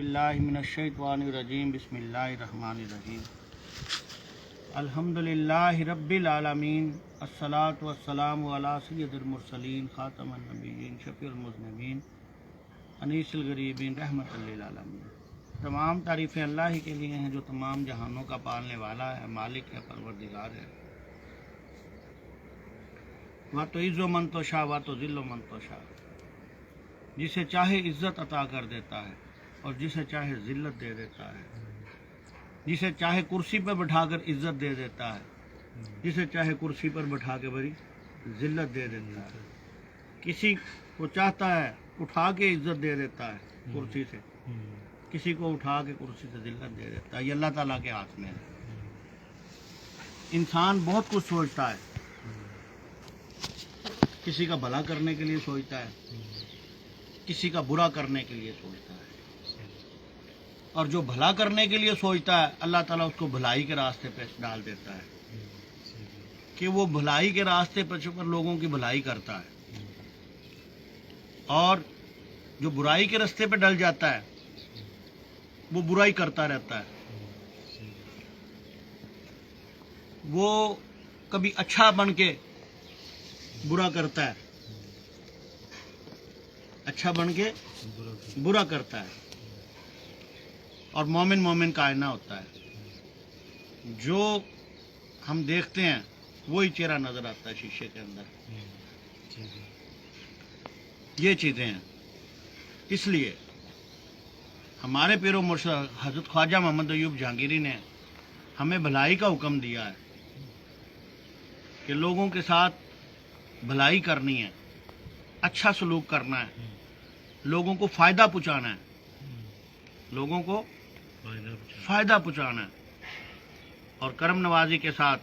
اللہ من الشیطان الرجیم بسم اللہ الرحمن الرحیم الحمدللہ رب العالمین الصلاۃ والسلام علی سید المرسلین خاتم النبیین شفیع المذنبین انیس الغریبین رحمۃ للعالمین۔ تمام تعریفیں اللہ ہی کے لیے ہیں جو تمام جہانوں کا پالنے والا ہے، مالک ہے، پروردگار ہے۔ وَتُعِزُّ مَن تَشَاءُ وَتُذِلُّ مَن تَشَاءُ، جسے چاہے عزت عطا کر دیتا ہے اور جسے چاہے ذلت دے دیتا ہے، جسے چاہے کرسی پر بٹھا کر عزت دے دیتا ہے، جسے چاہے کرسی پر بٹھا کے بڑی ذلت دے دیتا ہے۔ کسی کو چاہتا ہے اٹھا کے عزت دے دیتا ہے کرسی سے، کسی کو اٹھا کے کرسی سے ذلت دے دیتا ہے۔ یہ اللہ تعالیٰ کے ہاتھ میں ہے۔ انسان بہت کچھ سوچتا ہے، کسی کا بھلا کرنے کے لیے سوچتا ہے، کسی کا برا کرنے کے لیے سوچتا ہے، اور جو بھلا کرنے کے لیے سوچتا ہے اللہ تعالیٰ اس کو بھلائی کے راستے پہ ڈال دیتا ہے کہ وہ بھلائی کے راستے پر چل کر لوگوں کی بھلائی کرتا ہے، اور جو برائی کے راستے پہ ڈل جاتا ہے وہ برائی کرتا رہتا ہے۔ وہ کبھی اچھا بن کے برا کرتا ہے، اچھا بن کے برا کرتا ہے، اور مومن مومن کا آئینہ ہوتا ہے۔ جو ہم دیکھتے ہیں وہی چہرہ نظر آتا ہے شیشے کے اندر۔ یہ چیزیں ہیں، اس لیے ہمارے پیر و مرشد حضرت خواجہ محمد ایوب جہانگیری نے ہمیں بھلائی کا حکم دیا ہے کہ لوگوں کے ساتھ بھلائی کرنی ہے، اچھا سلوک کرنا ہے، لوگوں کو فائدہ پہنچانا ہے، لوگوں کو فائدہ پہنچانا ہے، اور کرم نوازی کے ساتھ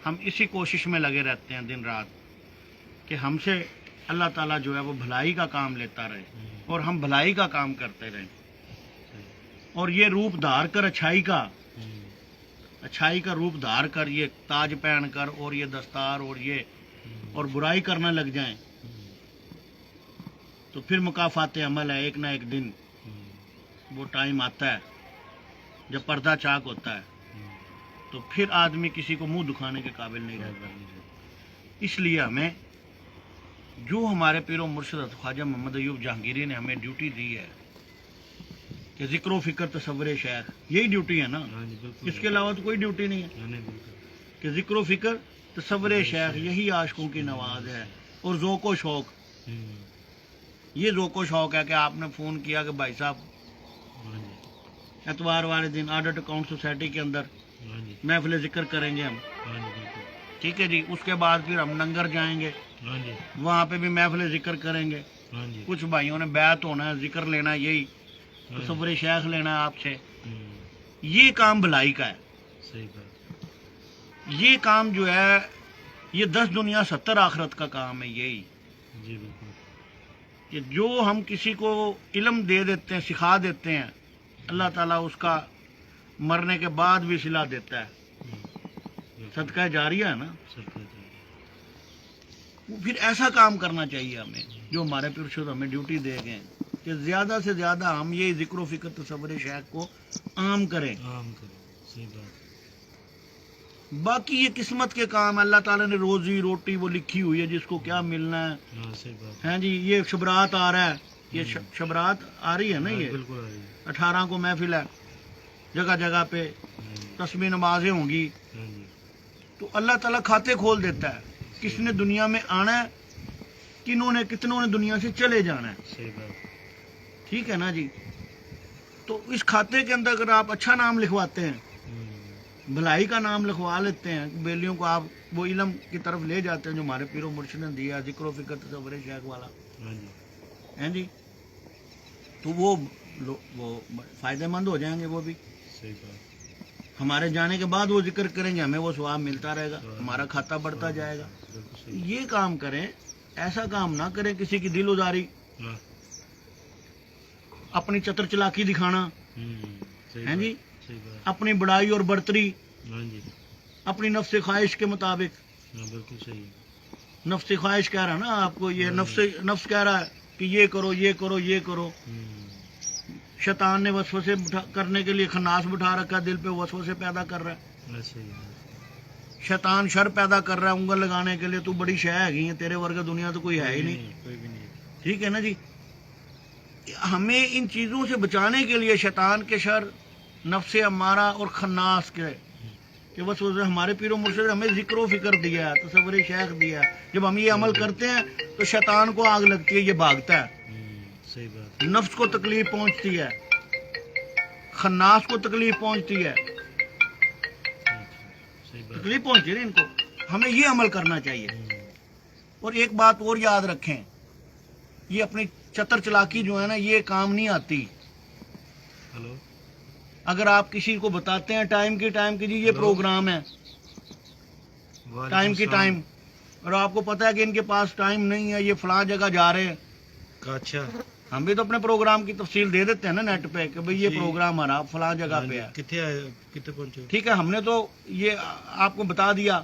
ہم اسی کوشش میں لگے رہتے ہیں دن رات کہ ہم سے اللہ تعالیٰ جو ہے وہ بھلائی کا کام لیتا رہے اور ہم بھلائی کا کام کرتے رہیں، اور یہ روپ دھار کر اچھائی کا روپ دھار کر یہ تاج پہن کر اور یہ دستار اور برائی کرنا لگ جائیں تو پھر مکافات عمل ہے۔ ایک نہ ایک دن وہ ٹائم آتا ہے جب پردہ چاک ہوتا ہے تو پھر آدمی کسی کو منہ دکھانے کے قابل نہیں رہتا۔ اس لیے ہمیں جو ہمارے پیر و مرشد خواجہ محمد ایوب جہانگیری نے ہمیں ڈیوٹی دی ہے کہ ذکر و فکر تصور شیخ، یہی ڈیوٹی ہے نا، اس کے علاوہ تو کوئی ڈیوٹی نہیں ہے، کہ ذکر و فکر تصور شیخ یہی عاشقوں کی نواز ہے، اور ذوق و شوق، یہ ذوق و شوق ہے کہ آپ نے فون کیا کہ بھائی صاحب اتوار والے دن آڈٹ اکاؤنٹ سوسائٹی کے اندر محفل ذکر کریں گے ہم، ٹھیک ہے جی، اس کے بعد پھر ہم ننگر جائیں گے، وہاں پہ بھی محفل ذکر کریں گے، کچھ بھائیوں نے بیعت ہونا ہے، ذکر لینا ہے، یہی تصور شیخ لینا ہے آپ سے۔ یہ کام بھلائی کا ہے، یہ کام جو ہے یہ 10 دنیا 70 آخرت کا کام ہے۔ یہی کہ جو ہم کسی کو علم دے دیتے ہیں، سکھا دیتے ہیں، اللہ تعالیٰ اس کا مرنے کے بعد بھی صلہ دیتا ہے، صدقہ جاریہ ہے نا۔ پھر ایسا کام کرنا چاہیے ہمیں جو ہمارے پرشد ہمیں ڈیوٹی دے گئے کہ زیادہ سے زیادہ ہم یہ ذکر و فکر تصور شیخ کو عام کریں۔ باقی یہ قسمت کے کام، اللہ تعالیٰ نے روزی روٹی وہ لکھی ہوئی ہے جس کو کیا ملنا ہے، ہیں جی۔ یہ شبرات آ رہا ہے، یہ شبرات آ رہی ہے نا، یہ 18 کو محفل ہے، جگہ جگہ پہ تسبیح نمازیں ہوں گی، تو اللہ تعالیٰ کھاتے کھول دیتا ہے کس نے دنیا میں آنا ہے، کتنوں نے دنیا سے چلے جانا ہے، ٹھیک ہے نا جی۔ تو اس کھاتے کے اندر اگر آپ اچھا نام لکھواتے ہیں، بھلائی کا نام لکھوا لیتے ہیں، بیلیوں کو آپ وہ علم کی طرف لے جاتے ہیں جو ہمارے پیر و مرشد نے دیا، ذکر و فکر تصور شیخ والا، ہیں جی، تو وہ فائدہ مند ہو جائیں گے۔ وہ بھی ہمارے جانے کے بعد وہ ذکر کریں گے، ہمیں وہ ثواب ملتا رہے گا، ہمارا کھاتا بڑھتا جائے گا۔ یہ کام کریں، ایسا کام نہ کریں کسی کی دل اداری، اپنی چتر چلاکی دکھانا، ہیں جی، اپنی بڑائی اور برتری، اپنی نفس خواہش کے مطابق۔ نفس خواہش کہہ رہا نا آپ کو، یہ نفس کہہ رہا ہے کہ یہ کرو یہ کرو یہ کرو، शैतान ने वसवसे करने के लिए खन्नास बिठा रखा, दिल पे वसवसे पैदा कर रहा है। शैतान शर पैदा कर रहा है उंगल लगाने के लिए, तू बड़ी शय है, तेरे वर्ग दुनिया तो कोई है ही नहीं, कोई भी नहीं। ठीक है ना जी। हमें इन चीज़ों से बचाने के लिए शैतान के शर, नफ्स अम्मारा और खन्नास के कि बस हमारे पीरो मुर्शिद ने हमें जिक्र फिक्र दिया है, तसव्वुर शेख दिया है। जब हम ये अमल करते हैं तो शैतान को आग लगती है, ये भागता है, सही बात। नफ्स को तकलीफ पहुंचती है, खन्नास को तकलीफ पहुंचती है, तकलीफ पहुंचती है इनको। हमें ये अमल करना चाहिए। और एक बात और याद रखें, ये अपनी चतर चलाकी जो है ना, ये काम नहीं आती। हेलो, अगर आप किसी को बताते हैं टाइम की जी ये प्रोग्राम है, टाइम की टाइम, और आपको पता है कि इनके पास टाइम नहीं है, ये फलां जगह जा रहे हैं, अच्छा, हम भी तो अपने प्रोग्राम की तफसील दे देते हैं ना नेट पे कि भाई ये प्रोग्राम हमारा फलां जगह पे है, कितने पहुंचे, ठीक है। हमने तो ये आपको बता दिया,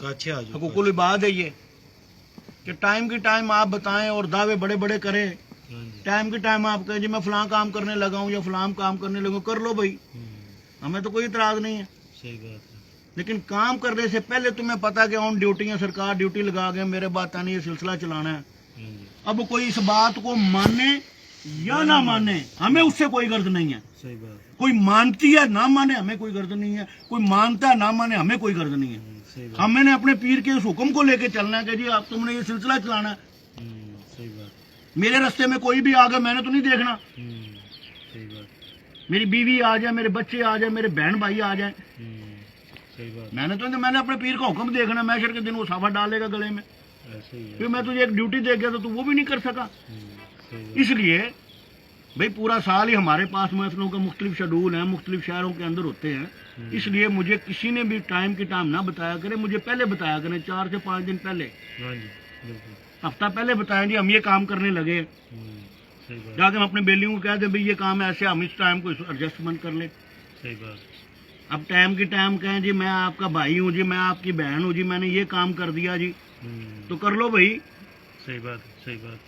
अच्छा, हुकूकुल इबाद है ये कि टाइम की टाइम आप बताएं और दावे बड़े बड़े करें। टाइम की टाइम आप कहें जी मैं फलां काम करने लगा हूँ या फलां काम करने लगा हूँ, कर लो भाई, हमें तो कोई इतराज नहीं है। सही बात है। लेकिन काम करने से पहले तुम्हें पता कि ऑन ड्यूटी है, सरकार ड्यूटी लगा के मेरे बात नहीं, ये सिलसिला चलाना है। अब कोई इस बात को माने या ना माने, हमें उससे कोई गर्ज नहीं है। सही बात। कोई मानती है ना माने, हमें कोई गर्ज नहीं है। कोई मानता है ना माने, हमें कोई गर्ज नहीं है। हमने अपने पीर के उस हुक्म को लेके चलना है कि जी आप तुमने ये सिलसिला चलाना है। सही बात। मेरे रास्ते में कोई भी आ गया मैंने तो नहीं देखना। सही बात। मेरी बीवी आ जाए, मेरे बच्चे आ जाए, मेरे बहन भाई आ जाए, सही बात। मैंने अपने पीर का हुक्म देखना। मैशर के दिन वो साफा डालेगा गले में, ऐसे ही है। फिर मैं तुझे एक ड्यूटी दे गया तो तू वो भी नहीं कर सका। इसलिए भाई पूरा साल ही हमारे पास महफिलों का मुख्तलिफ शेड्यूल है, मुख्तलिफ शहरों के अंदर होते हैं। इसलिए मुझे किसी ने भी टाइम की टाइम ना बताया करे, मुझे पहले बताया करें, 4 से 5 दिन पहले, हफ्ता पहले बताएं जी हम ये काम करने लगे, जाके हम अपने बेलियों को कह दें भाई ये काम है ऐसे, हम इस टाइम को एडजस्टमेंट कर ले। सही बात। अब टाइम की टाइम कहें जी मैं आपका भाई हूँ जी, मैं आपकी बहन हूँ जी, मैंने ये काम कर दिया जी, तो कर लो भाई। सही बात, सही बात।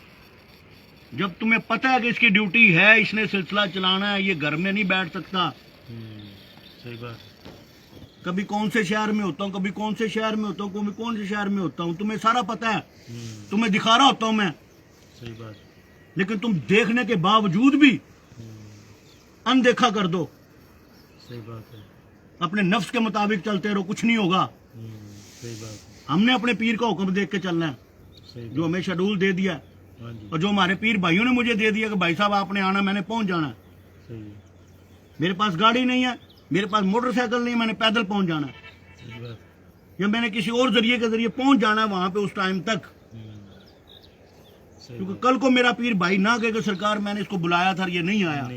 जब तुम्हें पता है कि इसकी ड्यूटी है, इसने सिलसिला चलाना है, ये घर में नहीं बैठ सकता। सही बात। कभी कौन से शहर में होता हूँ, कभी कौन से शहर में होता हूँ, कभी कौन से शहर में होता हूँ, तुम्हें सारा पता है, तुम्हें दिखा रहा होता हूँ मैं। सही बात। लेकिन तुम देखने के बावजूद भी अनदेखा कर दो। सही बात है। अपने नफ्स के मुताबिक चलते रहो, कुछ नहीं होगा। सही बात। हमने अपने पीर का हुक्म देख के चलना है, जो हमें शेड्यूल दे दिया और जो हमारे पीर भाइयों ने मुझे दे दिया कि भाई साहब आपने आना, मैंने पहुंच जाना। मेरे पास गाड़ी नहीं है, मेरे पास मोटरसाइकिल नहीं, मैंने पैदल पहुंच जाना है, या मैंने किसी और जरिए के जरिए पहुंच जाना है वहां पे उस टाइम तक। क्योंकि कल को मेरा पीर भाई ना कहे कि सरकार मैंने इसको बुलाया था, ये नहीं आया।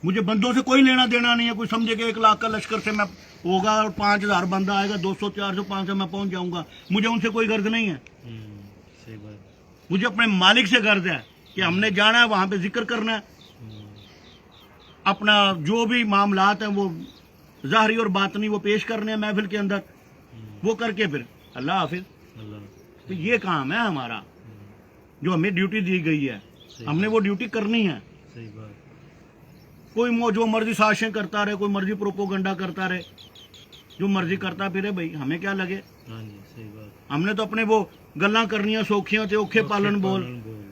मुझे बंदों से कोई लेना देना नहीं है। कोई समझे कि 1 लाख का लश्कर से मैं होगा और 5000 बंदा आएगा, 200 400 500 मैं पहुंच जाऊंगा, मुझे उनसे कोई गर्ज नहीं है। सही बात। मुझे अपने मालिक से गर्ज है कि हमने जाना है वहां पे जिक्र करना है, अपना जो भी मामलात हैं वो ज़ाहरी और बातनी वो पेश करने हैं महफिल के अंदर, वो करके फिर अल्लाह हाफिज। तो ये काम है हमारा, जो हमें ड्यूटी दी गई है, हमने वो ड्यूटी करनी है। सही बात। कोई जो मर्जी साजिशें करता रहे, कोई मर्जी प्रोपोगंडा करता रहे, जो मर्जी करता फिरे, भाई हमें क्या लगे। सही बात। हमने हमने तो अपने वो गल्ला करनियां सौखियां थे औखे पालन बोल।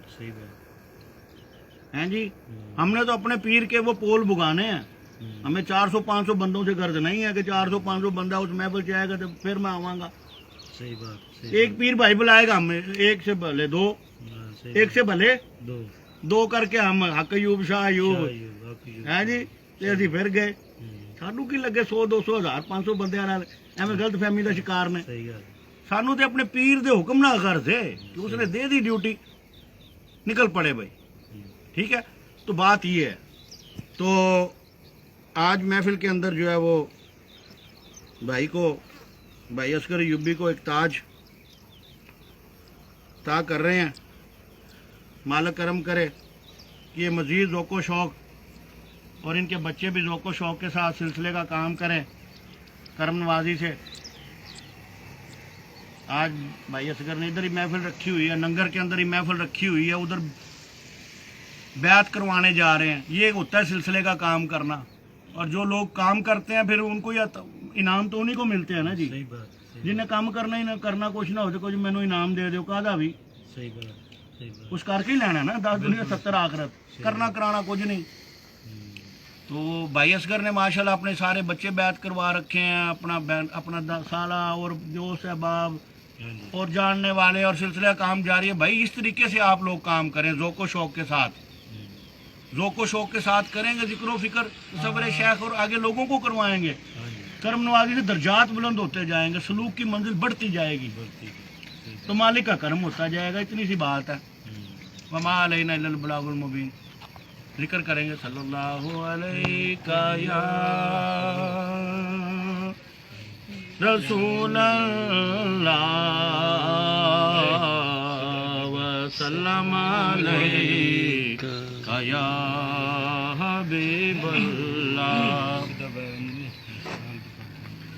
सही बात हैं जी, हमने तो अपने पीर के वो पोल बुगाने हैं। हमें 400-500 बंदों से गर्ज नहीं है कि 400-500 बंदा उस महफिल से आएगा तो फिर मैं आवांगा। सही बात। एक पीर भाई बुलाएगा हमें, एक से भले दो, एक से भले दो करके हम हक अयूब शाह अयूब है जी, ते असी फिर गए। सानू की लगे 100 200 1000 500 बंदे एवं गलत फहमी का शिकार ने। सानू तो अपने पीर दे हुक्म ना गर्ज है कि उसने दे दी ड्यूटी, निकल पड़े भाई। ठीक है, तो बात ये है। तो आज महफिल के अंदर जो है वो भाई अस्कर यूबी को एक ताज कर रहे हैं। मालिक करम करे कि ये मज़ीद ज़ौक़ शौक़ और इनके बच्चे भी ज़ौक़ शौक़ के साथ सिलसिले का काम करें करम नवाजी से। आज भाई असगर ने इधर ही महफिल रखी हुई है, नंगर के अंदर ही महफिल रखी हुई है, उधर بیعت کروانے جا رہے ہیں. یہ ہوتا ہے سلسلے کا کام کرنا. اور جو لوگ کام کرتے ہیں پھر ان کو انعام تو انہیں کو ملتے ہیں نا جی. صحیح بات جنہیں کام کرنا ہی نہ کرنا کچھ نہ ہوتے کچھ مینوں انعام دے دیو کہدا بھی صحیح بات صحیح بات اس کر کے ہی لینا نا 10 دنیا 70 آخرت کرنا کرانا کچھ نہیں. تو بھائی اصغر نے ماشاءاللہ اپنے سارے بچے بیعت کروا رکھے ہیں, اپنا سالہ اور دوست احباب اور جاننے والے, اور سلسلہ کام جاری ہے. بھائی اس طریقے سے آپ لوگ کام کریں ذوق و شوق کے ساتھ, ذوق و شوق کے ساتھ کریں گے, ذکر و فکر صبر شیخ اور آگے لوگوں کو کروائیں گے. کرم نوازی سے درجات بلند ہوتے جائیں گے, سلوک کی منزل بڑھتی جائے گی, تو مالک کا کرم ہوتا جائے گا. اتنی سی بات ہے. وما علینا الا البلاغ المبین. ذکر کریں گے صلی اللہ علیہ یا رسول اللہ وسلم علیہ یا حبیب اللہ.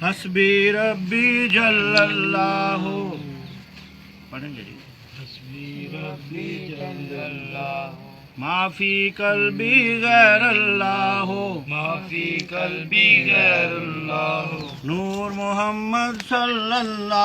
حسبی ربی جل اللہ. پڑھیں گے جی. حسبی ربی جل اللہ ما فی قلبی غیر اللہ, ما فی قلبی غیر اللہ. نور محمد صلی اللہ